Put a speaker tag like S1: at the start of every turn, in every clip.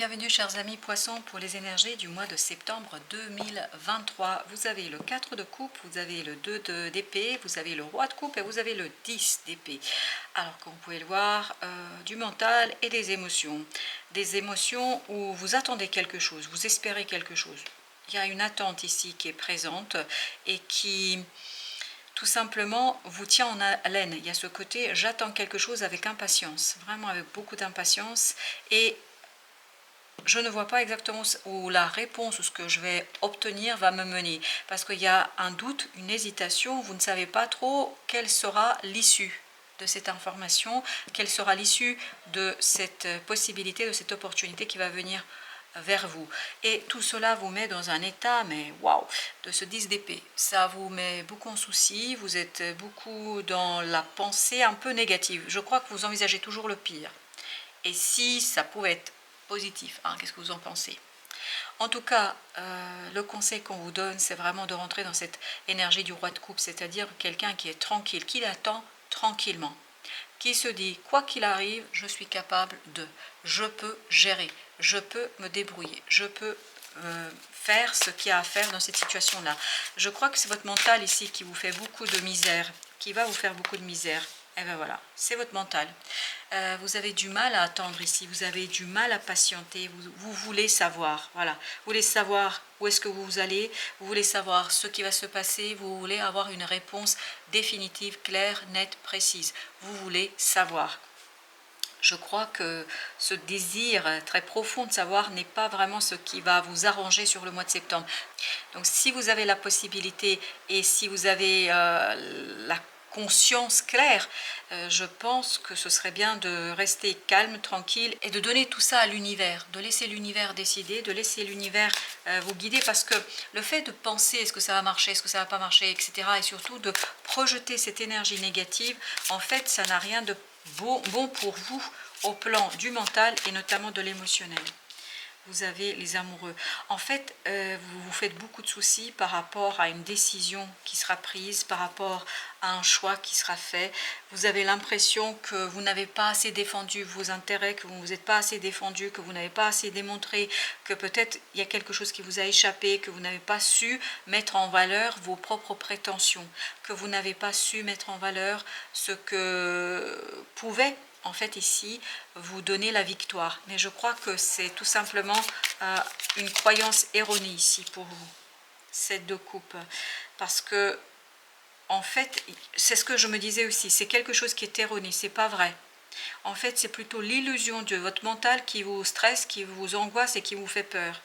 S1: bienvenue chers amis poissons pour les énergies du mois de septembre 2023. Vous avez le 4 de coupe, vous avez le 2 d'épée, vous avez le roi de coupe et vous avez le 10 d'épée. Alors comme vous pouvez le voir, du mental et des émotions. Des émotions où vous attendez quelque chose, vous espérez quelque chose. Il y a une attente ici qui est présente et qui tout simplement vous tient en haleine. Il y a ce côté j'attends quelque chose avec impatience, vraiment avec beaucoup d'impatience, et je ne vois pas exactement où la réponse ou ce que je vais obtenir va me mener, parce qu'il y a un doute, une hésitation, vous ne savez pas trop quelle sera l'issue de cette information, quelle sera l'issue de cette possibilité, de cette opportunité qui va venir vers vous. Et tout cela vous met dans un état, mais waouh, de ce 10 d'épée. Ça vous met beaucoup en souci, vous êtes beaucoup dans la pensée un peu négative. Je crois que vous envisagez toujours le pire. Et si ça pouvait être positif, hein, qu'est-ce que vous en pensez? En tout cas, le conseil qu'on vous donne, c'est vraiment de rentrer dans cette énergie du roi de coupe, c'est-à-dire quelqu'un qui est tranquille, qui attend tranquillement, qui se dit, quoi qu'il arrive, je suis capable de, je peux gérer, je peux me débrouiller, je peux faire ce qu'il y a à faire dans cette situation-là. Je crois que c'est votre mental ici qui vous fait beaucoup de misère, qui va vous faire beaucoup de misère. Et bien voilà, c'est votre mental. Vous avez du mal à attendre ici, vous avez du mal à patienter, vous voulez savoir, voilà. Vous voulez savoir où est-ce que vous allez, vous voulez savoir ce qui va se passer, vous voulez avoir une réponse définitive, claire, nette, précise. Vous voulez savoir. Je crois que ce désir très profond de savoir n'est pas vraiment ce qui va vous arranger sur le mois de septembre. Donc si vous avez la possibilité et si vous avez la conscience claire, je pense que ce serait bien de rester calme, tranquille et de donner tout ça à l'univers, de laisser l'univers décider, de laisser l'univers vous guider, parce que le fait de penser est-ce que ça va marcher, est-ce que ça va pas marcher, etc., et surtout de projeter cette énergie négative, en fait ça n'a rien de bon pour vous au plan du mental et notamment de l'émotionnel. Vous avez les amoureux. En fait, vous vous faites beaucoup de soucis par rapport à une décision qui sera prise, par rapport à un choix qui sera fait. Vous avez l'impression que vous n'avez pas assez défendu vos intérêts, que vous ne vous êtes pas assez défendu, que vous n'avez pas assez démontré, que peut-être il y a quelque chose qui vous a échappé, que vous n'avez pas su mettre en valeur vos propres prétentions, que vous n'avez pas su mettre en valeur ce que pouvait en fait ici vous donner la victoire. Mais je crois que c'est tout simplement une croyance erronée ici pour vous, cette de coupe, parce que en fait c'est ce que je me disais aussi, c'est quelque chose qui est erroné, c'est pas vrai. En fait c'est plutôt l'illusion de votre mental qui vous stresse, qui vous angoisse et qui vous fait peur.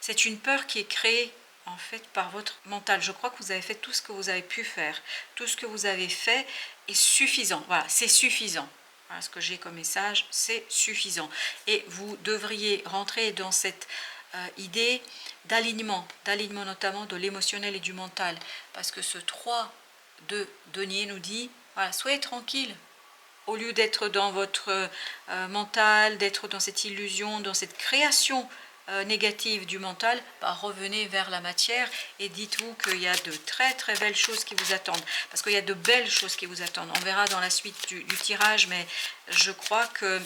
S1: C'est une peur qui est créée en fait par votre mental. Je crois que vous avez fait tout ce que vous avez pu faire, tout ce que vous avez fait est suffisant. Voilà, c'est suffisant. Voilà ce que j'ai comme message, c'est suffisant. Et vous devriez rentrer dans cette idée d'alignement notamment de l'émotionnel et du mental, parce que ce 3 de denier nous dit, voilà, soyez tranquille. Au lieu d'être dans votre mental, d'être dans cette illusion, dans cette création négative du mental, bah, revenez vers la matière et dites-vous qu'il y a de très très belles choses qui vous attendent, parce qu'il y a de belles choses qui vous attendent. On verra dans la suite du tirage, mais je crois que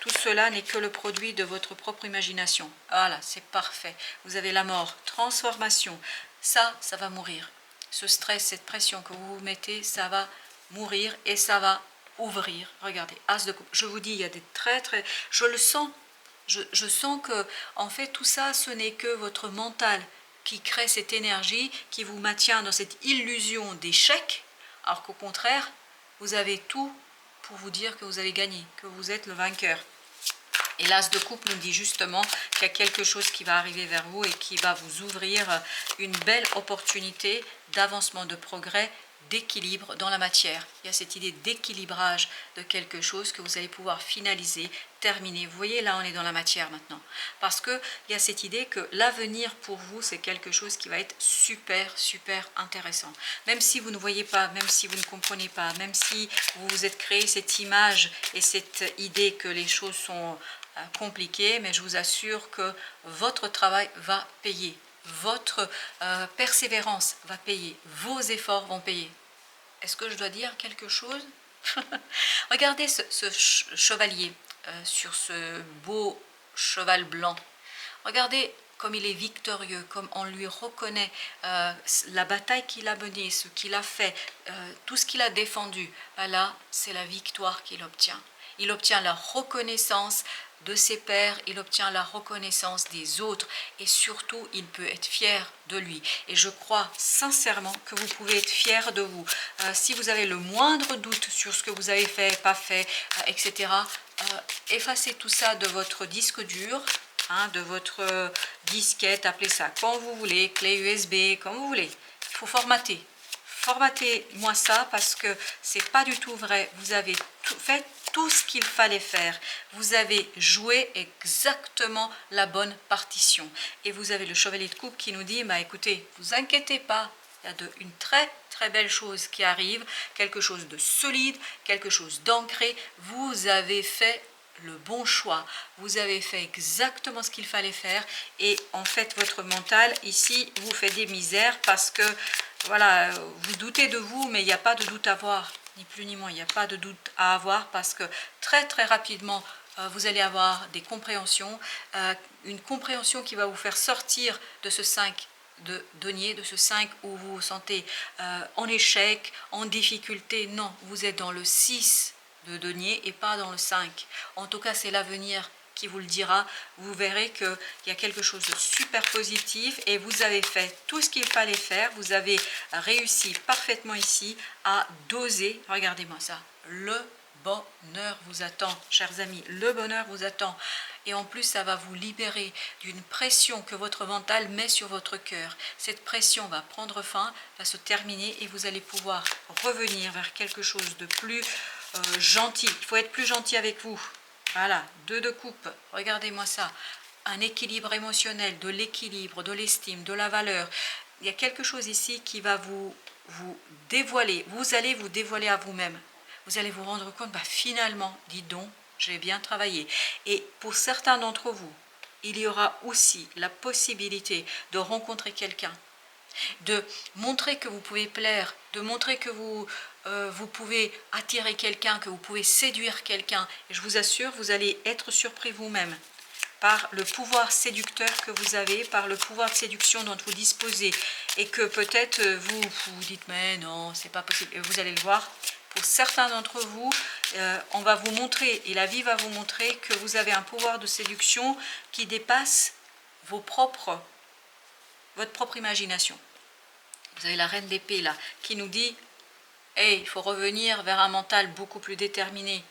S1: tout cela n'est que le produit de votre propre imagination. Voilà, c'est parfait. Vous avez la mort, transformation, ça va mourir. Ce stress, cette pression que vous vous mettez, ça va mourir et ça va ouvrir. Regardez, as de coupe. Je vous dis, il y a des très très, je le sens. Je sens que en fait tout ça, ce n'est que votre mental qui crée cette énergie, qui vous maintient dans cette illusion d'échec, alors qu'au contraire, vous avez tout pour vous dire que vous avez gagné, que vous êtes le vainqueur. Et l'as de coupe nous dit justement qu'il y a quelque chose qui va arriver vers vous et qui va vous ouvrir une belle opportunité d'avancement, de progrès, d'équilibre dans la matière. Il y a cette idée d'équilibrage de quelque chose que vous allez pouvoir finaliser, terminer. Vous voyez, là on est dans la matière maintenant. Parce qu'il y a cette idée que l'avenir pour vous, c'est quelque chose qui va être super, super intéressant. Même si vous ne voyez pas, même si vous ne comprenez pas, même si vous vous êtes créé cette image et cette idée que les choses sont compliquées, mais je vous assure que votre travail va payer. Votre persévérance va payer, vos efforts vont payer. Est-ce que je dois dire quelque chose? Regardez ce chevalier sur ce beau cheval blanc. Regardez comme il est victorieux, comme on lui reconnaît la bataille qu'il a menée, ce qu'il a fait, tout ce qu'il a défendu. Là, c'est la victoire qu'il obtient. Il obtient la reconnaissance de ses pairs, il obtient la reconnaissance des autres et surtout, il peut être fier de lui. Et je crois sincèrement que vous pouvez être fier de vous. Si vous avez le moindre doute sur ce que vous avez fait, pas fait, etc., effacez tout ça de votre disque dur, de votre disquette, appelez ça quand vous voulez, clé USB, comme vous voulez. Il faut formater. Formatez-moi ça parce que c'est pas du tout vrai. Vous avez fait tout ce qu'il fallait faire. Vous avez joué exactement la bonne partition. Et vous avez le chevalier de coupe qui nous dit, bah écoutez, vous inquiétez pas, il y a une très très belle chose qui arrive, quelque chose de solide, quelque chose d'ancré. Vous avez fait le bon choix, vous avez fait exactement ce qu'il fallait faire et en fait votre mental ici vous fait des misères parce que voilà, vous doutez de vous mais il n'y a pas de doute à avoir, ni plus ni moins, il n'y a pas de doute à avoir parce que très très rapidement vous allez avoir des compréhensions, une compréhension qui va vous faire sortir de ce 5 de denier, de ce 5 où vous vous sentez en échec, en difficulté. Non, vous êtes dans le 6 de denier et pas dans le 5. En tout cas, c'est l'avenir qui vous le dira. Vous verrez qu'il y a quelque chose de super positif et vous avez fait tout ce qu'il fallait faire. Vous avez réussi parfaitement ici à doser. Regardez-moi ça. Le bonheur vous attend, chers amis. Le bonheur vous attend. Et en plus, ça va vous libérer d'une pression que votre mental met sur votre cœur. Cette pression va prendre fin, va se terminer et vous allez pouvoir revenir vers quelque chose de plus gentil. Il faut être plus gentil avec vous. Voilà, 2 de coupe. Regardez-moi ça. Un équilibre émotionnel, de l'équilibre, de l'estime, de la valeur. Il y a quelque chose ici qui va vous dévoiler. Vous allez vous dévoiler à vous-même. Vous allez vous rendre compte, finalement, dis donc, j'ai bien travaillé. Et pour certains d'entre vous, il y aura aussi la possibilité de rencontrer quelqu'un, de montrer que vous pouvez plaire, de montrer que vous pouvez attirer quelqu'un, que vous pouvez séduire quelqu'un. Et je vous assure, vous allez être surpris vous-même par le pouvoir séducteur que vous avez, par le pouvoir de séduction dont vous disposez. Et que peut-être vous dites, mais non, c'est pas possible. Et vous allez le voir. Pour certains d'entre vous, on va vous montrer, et la vie va vous montrer que vous avez un pouvoir de séduction qui dépasse votre propre imagination. Vous avez la reine d'épée là, qui nous dit, hey, il faut revenir vers un mental beaucoup plus déterminé,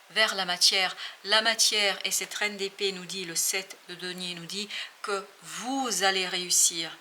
S1: vers la matière. La matière, et cette reine d'épée nous dit, le 7 de denier nous dit, que vous allez réussir.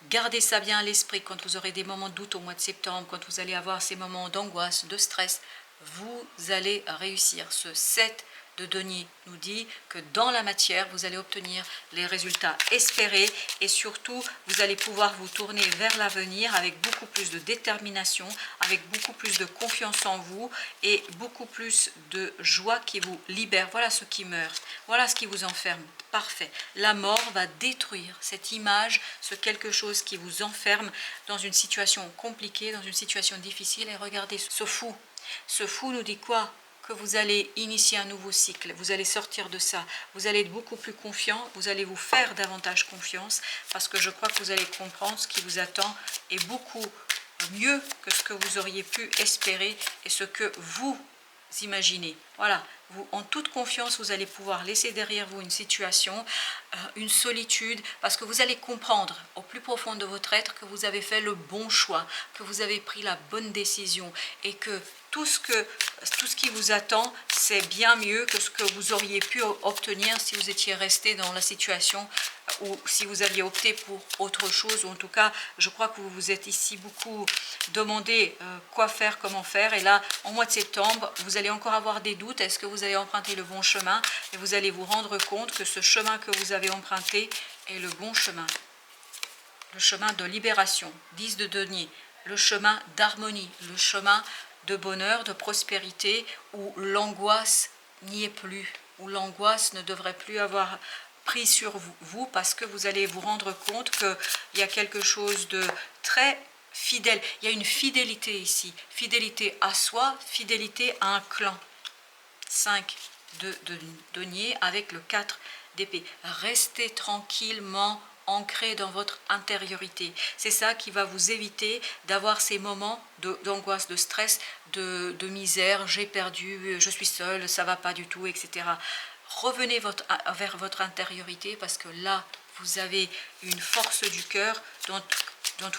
S1: Gardez ça bien à l'esprit quand vous aurez des moments de doute au mois de septembre, quand vous allez avoir ces moments d'angoisse, de stress, vous allez réussir. Ce 7 de denier nous dit que dans la matière, vous allez obtenir les résultats espérés et surtout, vous allez pouvoir vous tourner vers l'avenir avec beaucoup plus de détermination, avec beaucoup plus de confiance en vous et beaucoup plus de joie qui vous libère. Voilà ce qui meurt, voilà ce qui vous enferme. Parfait. La mort va détruire cette image, ce quelque chose qui vous enferme dans une situation compliquée, dans une situation difficile. Et regardez ce fou. Ce fou nous dit quoi? Que vous allez initier un nouveau cycle, vous allez sortir de ça, vous allez être beaucoup plus confiant, vous allez vous faire davantage confiance, parce que je crois que vous allez comprendre ce qui vous attend est beaucoup mieux que ce que vous auriez pu espérer et ce que vous imaginez. Voilà, vous, en toute confiance, vous allez pouvoir laisser derrière vous une situation, une solitude, parce que vous allez comprendre au plus profond de votre être que vous avez fait le bon choix, que vous avez pris la bonne décision et que tout ce qui vous attend, c'est bien mieux que ce que vous auriez pu obtenir si vous étiez resté dans la situation ou si vous aviez opté pour autre chose. Ou en tout cas, je crois que vous vous êtes ici beaucoup demandé quoi faire, comment faire. Et là, en mois de septembre, vous allez encore avoir des doutes. Est-ce que vous allez emprunter le bon chemin? Et vous allez vous rendre compte que ce chemin que vous avez emprunté est le bon chemin. Le chemin de libération, 10 de denier, le chemin d'harmonie, le chemin de bonheur, de prospérité, où l'angoisse n'y est plus, où l'angoisse ne devrait plus avoir pris sur vous parce que vous allez vous rendre compte qu'il y a quelque chose de très fidèle. Il y a une fidélité ici, fidélité à soi, fidélité à un clan. 5 de denier avec le 4 d'épée. Restez tranquillement ancré dans votre intériorité. C'est ça qui va vous éviter d'avoir ces moments d'angoisse, de stress, de misère, j'ai perdu, je suis seule, ça va pas du tout, etc. Revenez vers votre intériorité parce que là, vous avez une force du cœur dont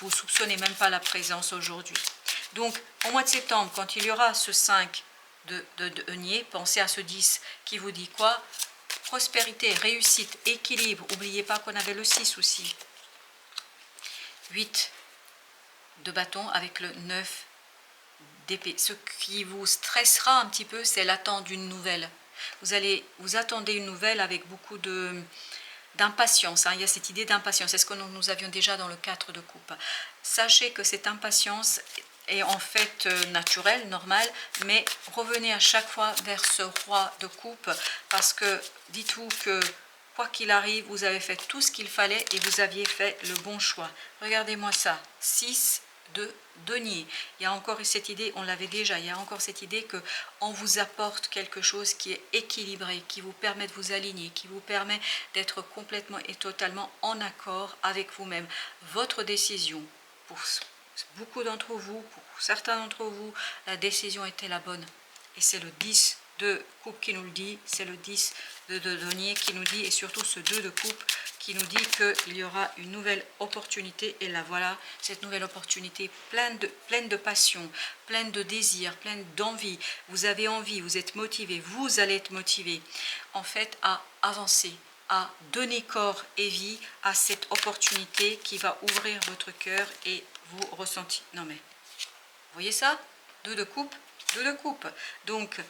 S1: vous ne soupçonnez même pas la présence aujourd'hui. Donc, au mois de septembre, quand il y aura ce 5 de denier, pensez à ce 10 qui vous dit quoi? Prospérité, réussite, équilibre. N'oubliez pas qu'on avait le 6 aussi. 8 de bâton avec le 9 d'épée. Ce qui vous stressera un petit peu, c'est l'attente d'une nouvelle. Vous attendez une nouvelle avec beaucoup d'impatience. Il y a cette idée d'impatience. C'est ce que nous avions déjà dans le 4 de coupe. Sachez que cette impatience est en fait naturelle, normale, mais revenez à chaque fois vers ce roi de coupe parce que dites-vous que quoi qu'il arrive, vous avez fait tout ce qu'il fallait et vous aviez fait le bon choix. Regardez-moi ça, 6 de denier. Il y a encore cette idée, on l'avait déjà, il y a encore cette idée que on vous apporte quelque chose qui est équilibré, qui vous permet de vous aligner, qui vous permet d'être complètement et totalement en accord avec vous-même. Votre décision, pour beaucoup d'entre vous, pour certains d'entre vous, la décision était la bonne. Et c'est le 10 de coupe qui nous le dit, c'est le 10 de denier qui nous dit, et surtout ce 2 de coupe qui nous dit qu'il y aura une nouvelle opportunité. Et là voilà, cette nouvelle opportunité pleine de passion, pleine de désir, pleine d'envie. Vous avez envie, vous êtes motivé, vous allez être motivé en fait à avancer, à donner corps et vie à cette opportunité qui va ouvrir votre cœur et vous ressentez. Non mais, vous voyez ça? 2 de coupe, 2 de coupe. Donc,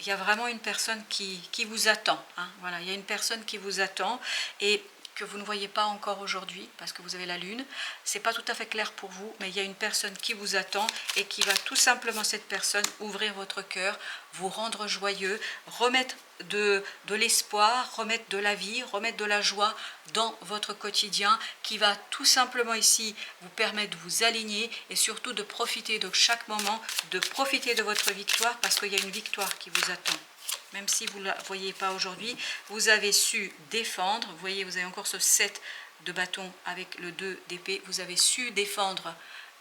S1: il y a vraiment une personne qui vous attend. Hein, voilà, il y a une personne qui vous attend et que vous ne voyez pas encore aujourd'hui parce que vous avez la lune. C'est pas tout à fait clair pour vous, mais il y a une personne qui vous attend et qui va tout simplement, cette personne, ouvrir votre cœur, vous rendre joyeux, remettre de l'espoir, remettre de la vie, remettre de la joie dans votre quotidien, qui va tout simplement ici vous permettre de vous aligner et surtout de profiter de chaque moment, de profiter de votre victoire parce qu'il y a une victoire qui vous attend. Même si vous ne la voyez pas aujourd'hui, vous avez su défendre. Vous voyez, vous avez encore ce 7 de bâton avec le 2 d'épée. Vous avez su défendre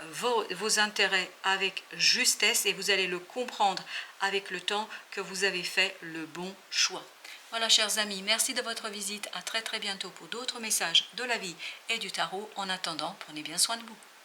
S1: vos intérêts avec justesse et vous allez le comprendre avec le temps que vous avez fait le bon choix. Voilà, chers amis, merci de votre visite. À très très bientôt pour d'autres messages de la vie et du tarot. En attendant, prenez bien soin de vous.